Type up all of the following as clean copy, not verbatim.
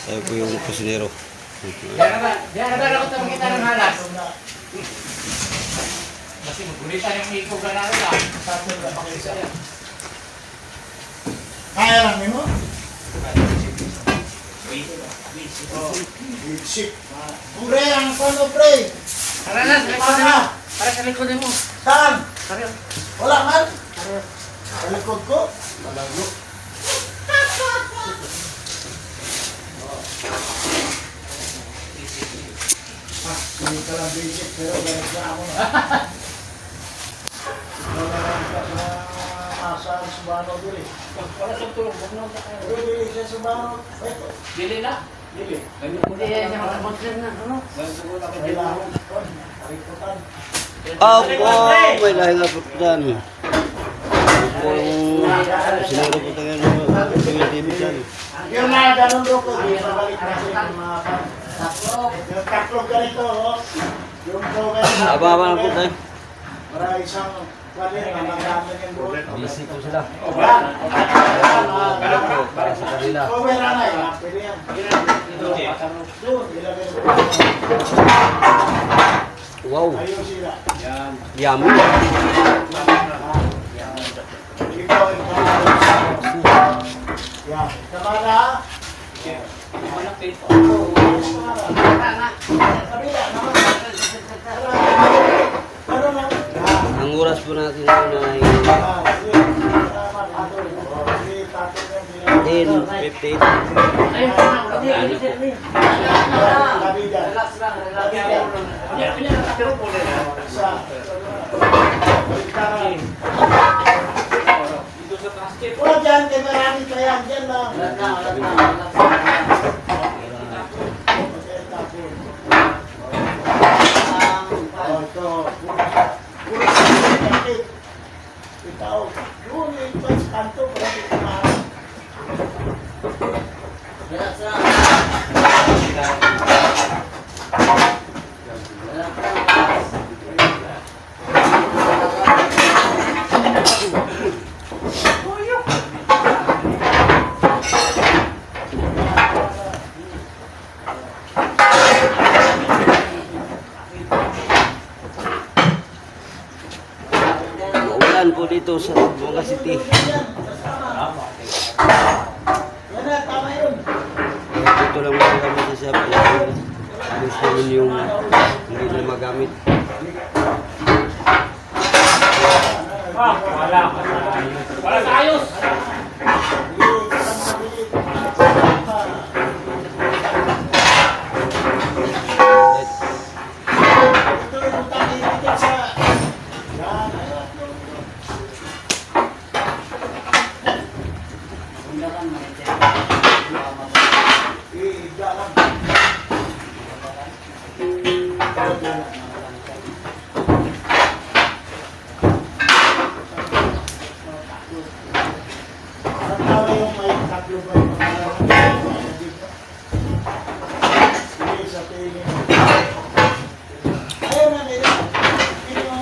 Tayo po yung kusinero. Diyan na ba ako sa makita ng halas? Kasi magulitan yung hiko ka namin lang. Tapos na pakilisa yan. Kaya lang mo? Shit. Pre, ang kono pre. Tara na, sa likod mo. Para sa likod mo. Saan? Tara. Wala man. Sa likod ko. Malago. Hindi ka lang basic pero galit na ako na. Nasa Subano dili. Para sa tulong, huwag na sa kayo. Pero dili siya Subano. Ito. Dili na. Dili. Hindi yan siya makapagsin na. Ano? Kailangan ko. Pariputan. Opo, may lahing nga po dyan. Opo, yung kusinero po tayo yung TV dyan. Yung mga ganun bro ko, di mabalik na siya yung mga taklog. Yung taklog ganito, oh. Yung bro ganito. Aba na po tayo. Para isang pwede na magagamit yung bro. Busy po sila. Yan. Para sa kanila. Cover na yan. Pwede yan. Doon, ilagay mo. Wow, Ayun sila. yummy. Ikaw, yan. Kamara. Kabila naman. Pero lang. Ang oras po natin ngayon ay 10:58. Ayun na. Kabila. Relax lang. Relax lang. Kunya na pero po na. Sa. Dito sa basket. Wala dyan, kay marami kaya dyan lang. Oh, ito. Puro sakit. Ikaw, yun, ito sa kanto, para di kumahan. Relax lang. Maulan po dito sa Buanga City. Yan na, tama yun. Dito lang magamit sa shop. Gusto yun yung hindi na magamit. Wala. Wala sa ayos. Ito yung utang iikit sa... Yan, ayun. Iiga lang. Ang tao yung may tatlo ba yung sige, sa tingin. Ayaw na nila. Hindi mo.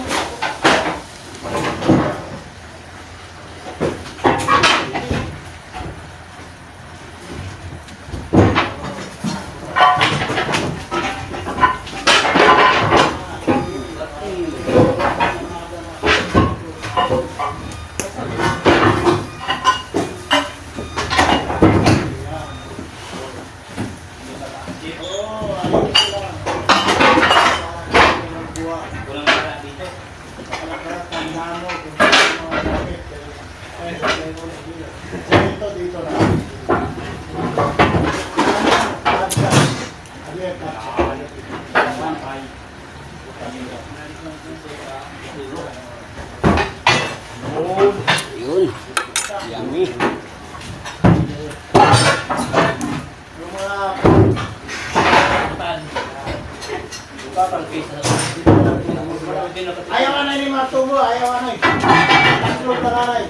Oh, ayun sila. Walang wala dito. Tandaan mo kung sino mga gamit. Dito, dito lang. Yun. Yummy. Yung mga ayaw ka na ni Matubo, ayaw ka na eh. Tatlo ka na na eh.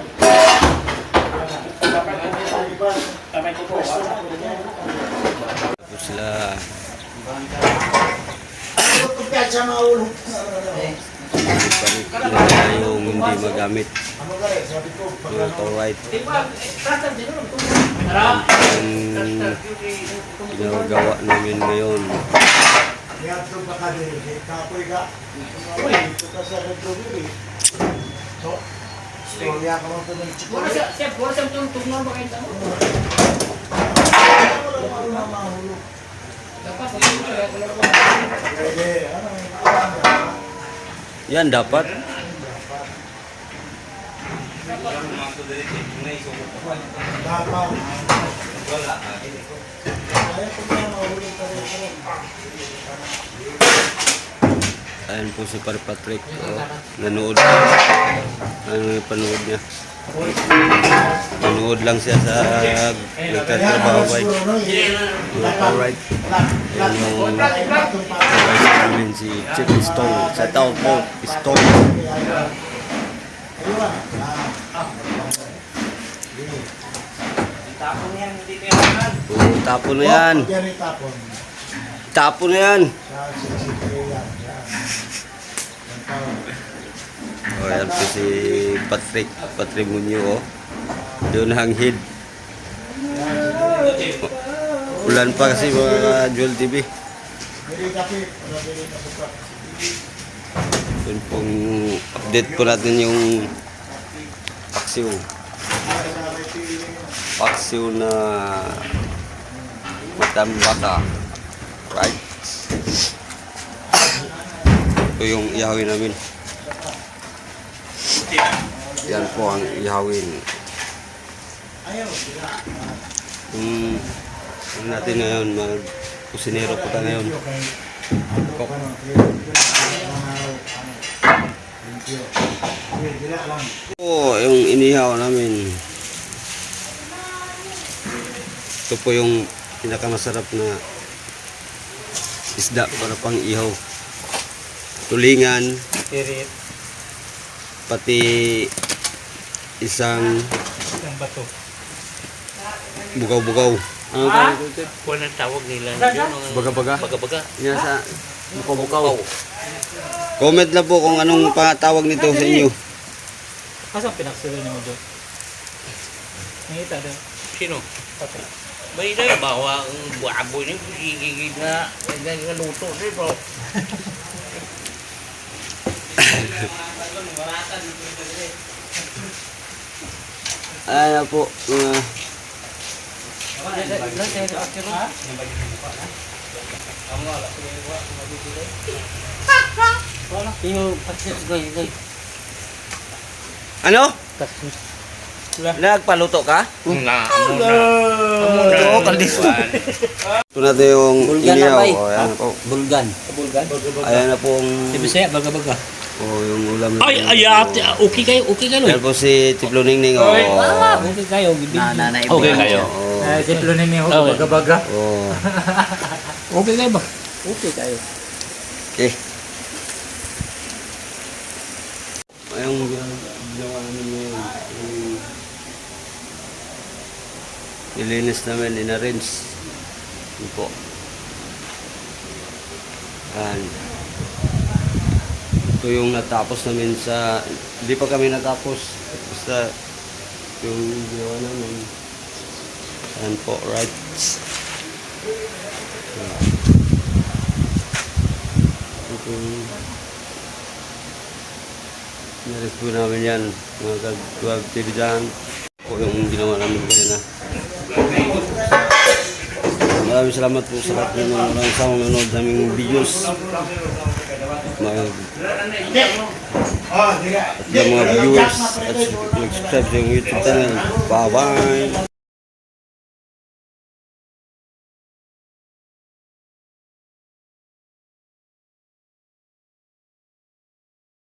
Kamay ko po. Po sila. Tutog ka sa mga ulo. Balik nila yung hindi magamit. Ano ka rin, sabi ko. Yung auto white. Di ba? Trusted din nun. Yung ginagawa namin ngayon. Kaya ito ba ka din? Kapoy ka. Dito ka sa Red Bull. So, storya ka mo ito ng chikol. Siya, puro sa tungtong ba kayo tamo? Wala mahulog. Dapat, Pwede, ano? Yan dapat. Dapat. Kaya kung na mahulog ka rin. Ayan po si Pare Patrick. Oh, nanood. Ano yung panood niya? Nanood lang siya sa nagtatrabaho ba? Alright. Ayan yung vice namin si Chip Stone. Sa tao po, Stone. tapon yan, hindi kailangan. Tapon na yan. Yan yung tapon. Tapon na yan. Sa 63 yan. Oh, ayan po si Patrick. Patrimonio. Oh. Doon hanghid. Ulan pa kasi mga Joel TV. Bili kape. Wala bili na buka. Doon pong update po natin yung paksiw. Paksiw na matambaka. Right? Ito yung ihawin namin. Yan po ang ihawin. Yung natin ngayon, mag-kusinero po tayo ngayon. Kok. Po, yung inihaw namin. Ito po yung pinakamasarap na isda para pang ihaw. Tulingan, Tirit, pati isang ang bato. bugaw-bugaw. Ano tawag ito? Kung ang tawag nila yun, Baga-baga? baga-baga. Yan sa bukaw-bukaw. Comment na po kung anong pangatawag nito sa inyo. Asa ang pinaksulo niyo mo doon? Nakita doon. Sino? May na bawa ang buhaboy niyo, gigigig na luto din bro. Ayan na po. Ano? Nagpaluto ka? Oo, kaldito. Ito natin yung inihaw. O, ayan po. Bulgan. Ayan na pong Bisaya, baga-baga. yung ulam na. Okay kayo, okay kayo. Ayan po si Tiplo Ningning. O. Okay kayo, bibig. Okay kayo. Siplo na niyo, Okay. baga-baga. O. Okay kayo ba? Okay kayo. Okay. Ayong ginawa namin ngayon. Nilinis namin, in-arrange. Yun po. Ayan. Ito yung natapos namin sa... Hindi pa kami natapos. Basta yung ginawa namin. Ayan po, right? Ito yung... Naris po namin yan. Mga kag-12 TV dyan. Po yung ginawa namin kanina. Maraming salamat po sa lahat ng nanonood sa aming videos. At mga viewers at nag-subscribe sa yung YouTube channel. Bye-bye!